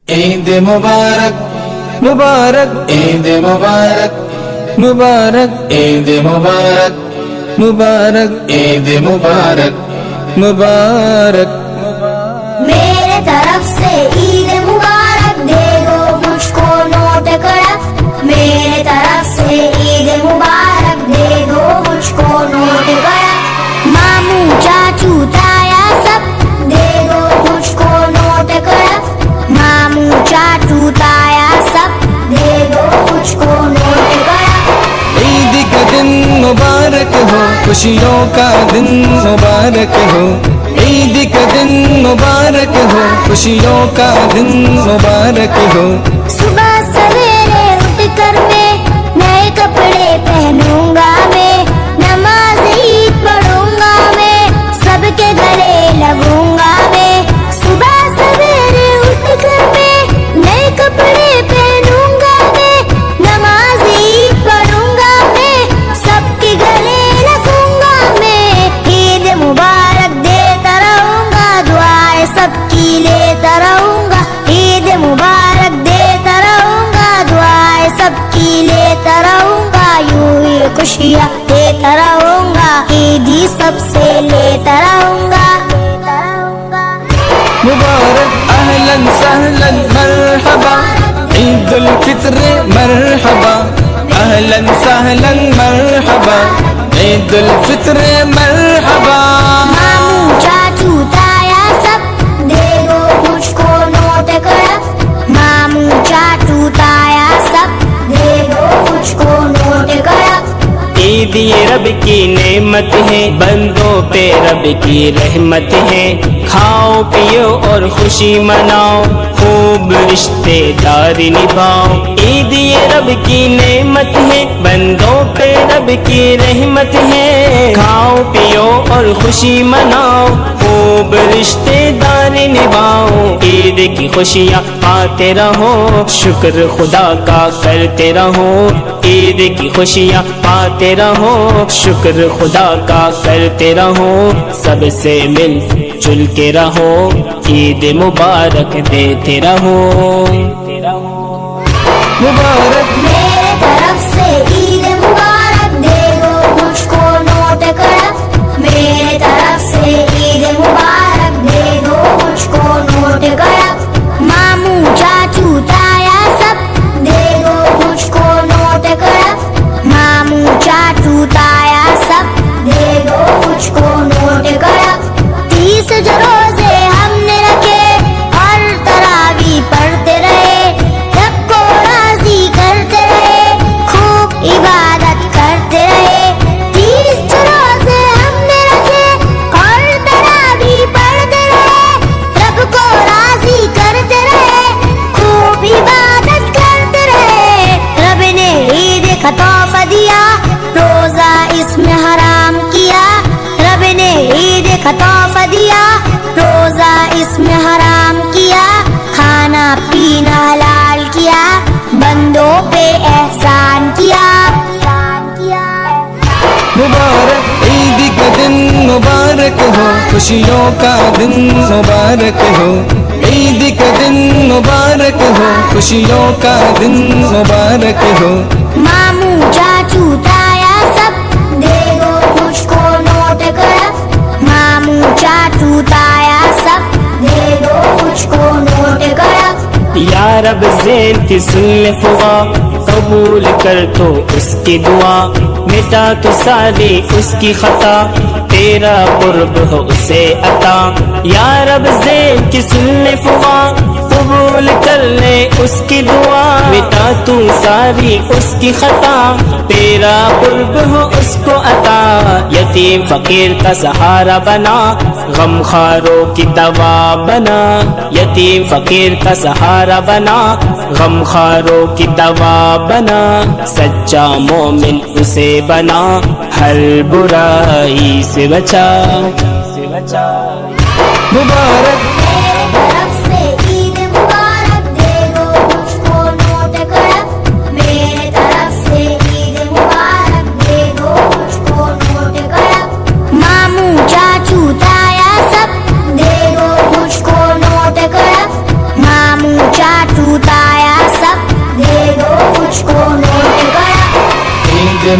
عید مبارک مبارک عید مبارک مبارک عید مبارک مبارک عید مبارک مبارک میرے طرف سے عید مبارک دے دو مجھ کو نوٹ کڑک میرے طرف سے عید مبارک دے دو مجھ کو نوٹ کڑک ماموں چاچو تایا سب دے دو مجھ کو نوٹ کڑک ماموں چاچو تایا سب دے دو مجھ کو نوٹ کڑک عید کا دن مبارک ہو خوشیوں کا دن مبارک ہو عید کا دن مبارک ہو خوشیوں کا دن مبارک ہو صبح سویرے اٹھ کر میں نئے کپڑے پہنوں گا میں نماز عید پڑھوں گا میں سب کے گلے لگوں گا میں صبح سویرے اٹھ کر میں نئے کپڑے پہنوں گا میں نماز عید پڑھوں گا میں سب کے گلے لگوں گا میں عید مبارک دیتا رہوں گا دعائیں سب کی لیتا رہوں گا عید مبارک دیتا رہوں گا دعائیں سب کی لیتا رہوں گا یوں ہی خوشیاں دیتا رہوں گا عید ہی سب سے لیتا رہوں گا مبارک اہلا سہلا مرحبا عید الفطر مرحبا اہلا سہلا مرحبا عید الفطر مرحبا ماموں چاچو تایا سب دے دو مجھ کو نوٹ کڑک ماموں چاچو تایا سب دے دو مجھ کو نوٹ کڑک عید یہ رب کی نعمت ہے بندوں پہ رب کی رحمت ہے کھاؤ پیو اور خوشی مناؤ خوب رشتے داری نبھاؤ عید یہ رب کی نعمت ہے بندوں پہ رب کی رحمت ہے کھاؤ پیو اور خوشی مناؤ خوب رشتے داری نبھاؤ عید کی خوشیاں پاتے رہو شکر خدا کا کرتے رہو عید کی خوشیاں پاتے رہو شکر خدا کا کرتے رہو سب سے مل جل کے رہو عید مبارک دیتے رہو مبارک میرے طرف سے عید مبارک دے دو مجھ کو نوٹ کڑک میرے طرف سے عید مبارک دے دو مجھ کو نوٹ کڑک ماموں چاچو تایا سب دے دو مجھ کو نوٹ کڑک ماموں چاچو تایا سب دے دو مجھ کو نوٹ کڑک 30 جو روزے ہم نے رکھے اور تراویح پڑھتے رہے رب کو راضی کرتے رہے خوب عبادت کرتے رہے 30 جو روزے ہم نے رکھے اور تراویح پڑھتے رہے رب کو راضی کرتے رہے خوب عبادت کرتے رہے رب نے عید کا تحفہ دیا روزہ اس میں حرام کیا رب نے عید کا تحفہ دیا روزہ اس میں حرام کیا کھانا پینا حلال کیا بندوں پہ احسان کیا مبارک عید کا دن مبارک ہو خوشیوں کا دن مبارک ہو عید کا دن مبارک ہو خوشیوں کا دن مبارک ہو ماموں چاچو تایا سب دے دو مجھ کو نوٹ کڑک ماموں چاچو تایا سب دے دو مجھ کو نوٹ کڑک یا رب زین کی سن فغا قبول کر تو اس کی دعا مٹا تو ساری اس کی خطا تیرا قرب ہو اسے عطا یا رب زین کی سن فغا قبول کر لے اس کی دعا مٹا تو ساری اس کی خطا تیرا قرب ہو اس کو عطا یتیم فقیر کا سہارا بنا غم خاروں کی دوا بنا یتیم فقیر کا سہارا بنا غم خاروں کی دوا بنا سچا مومن اسے بنا ہر برائی سے بچا مبارک میرے طرف سے عید مبارک دے دو مجھ کو نوٹ کڑک میرے طرف سے عید مبارک دے دو مجھ کو نوٹ کڑک ماموں چاچو تایا سب دے دو مجھ کو نوٹ کڑک ماموں چاچو